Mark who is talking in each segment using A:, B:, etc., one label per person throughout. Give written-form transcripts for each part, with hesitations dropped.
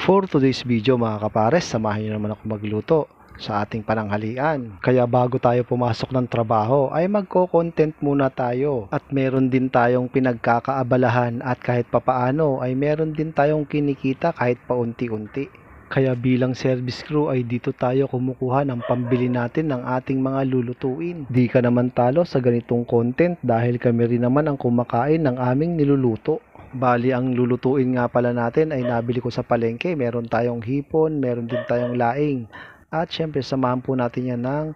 A: For today's video mga kapares, samahin niyo naman ako magluto sa ating pananghalian. Kaya bago tayo pumasok ng trabaho ay magko-content muna tayo. At meron din tayong pinagkakaabalahan at kahit papaano ay meron din tayong kinikita kahit paunti-unti. Kaya bilang service crew ay dito tayo kumukuha ng pambili natin ng ating mga lulutuin. Di ka naman talo sa ganitong content dahil kami rin naman ang kumakain ng aming niluluto. Bali, ang lulutuin nga pala natin ay nabili ko sa palengke. Meron tayong hipon, meron din tayong laing. At syempre, samahan po natin yan ng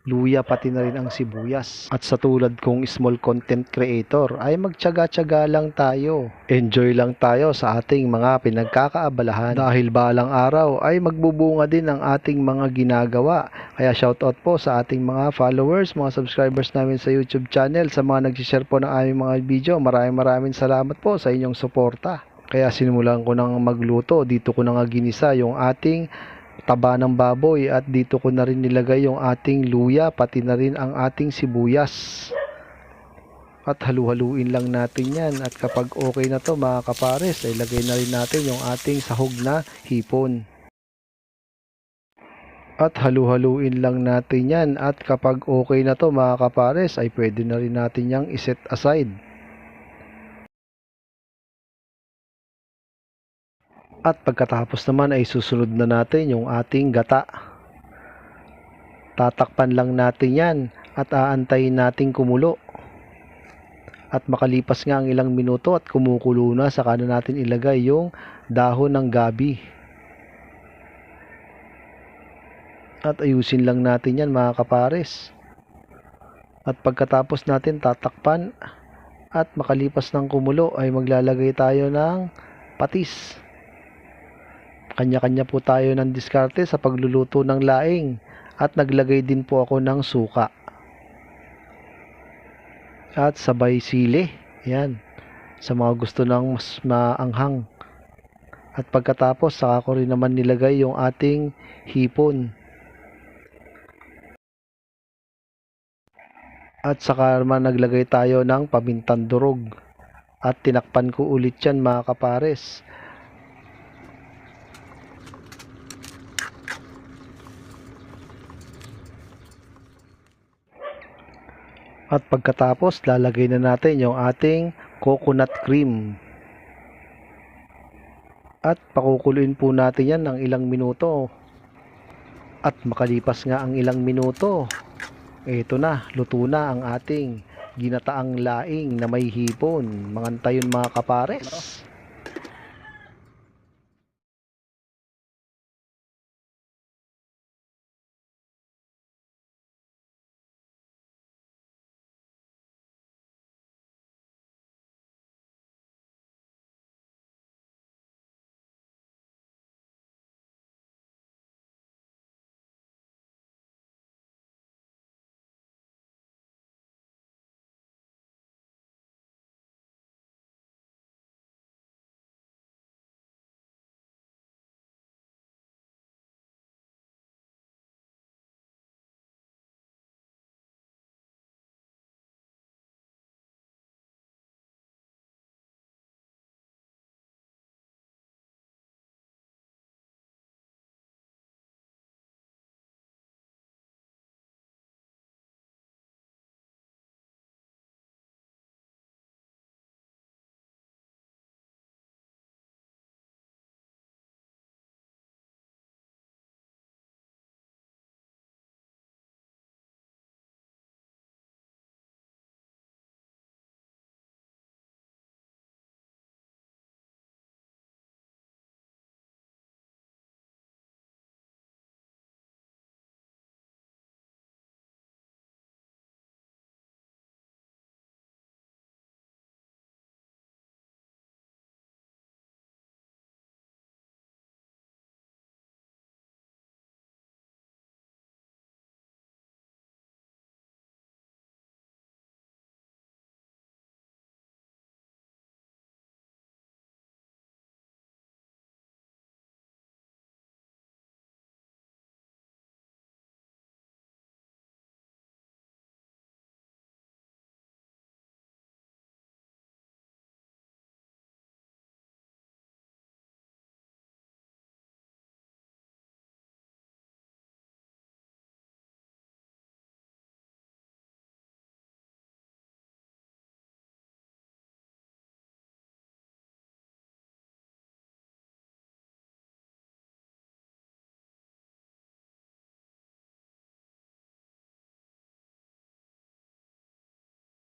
A: luya pati na rin ang sibuyas. At sa tulad kong small content creator ay magtyaga-tyaga lang tayo. Enjoy lang tayo sa ating mga pinagkakaabalahan. Dahil balang araw ay magbubunga din ang ating mga ginagawa. Kaya shoutout po sa ating mga followers, mga subscribers namin sa YouTube channel, sa mga nag-share po ng aming mga video. Maraming salamat po sa inyong suporta. Kaya simulan ko nang magluto. Dito ko na nga ginisa yung ating taba ng baboy at dito ko na rin nilagay yung ating luya pati na rin ang ating sibuyas. At halu-haluin lang natin yan at kapag okay na to mga kapares ay lagay na rin natin yung ating sahog na hipon. At halu-haluin lang natin yan at kapag okay na to mga kapares ay pwede na rin natin yang iset aside. At pagkatapos naman ay susunod na natin yung ating gata. Tatakpan lang natin yan at aantayin natin kumulo. At makalipas nga ang ilang minuto at kumukulo na, saka na natin ilagay yung dahon ng gabi. At ayusin lang natin yan mga kapares. At pagkatapos natin tatakpan at makalipas ng kumulo ay maglalagay tayo ng patis. Kanya-kanya po tayo ng diskarte sa pagluluto ng laing at naglagay din po ako ng suka. At sabay sili, yan, sa mga gusto ng mas maanghang. At pagkatapos saka ko rin naman nilagay yung ating hipon. At saka naman naglagay tayo ng pamintang durog. At tinakpan ko ulit yan mga kapares. At pagkatapos, lalagay na natin yung ating coconut cream. At pakukuluin po natin yan ng ilang minuto. At makalipas nga ang ilang minuto, ito na, luto na ang ating ginataang laing na may hipon. Mangantayon mga kapares.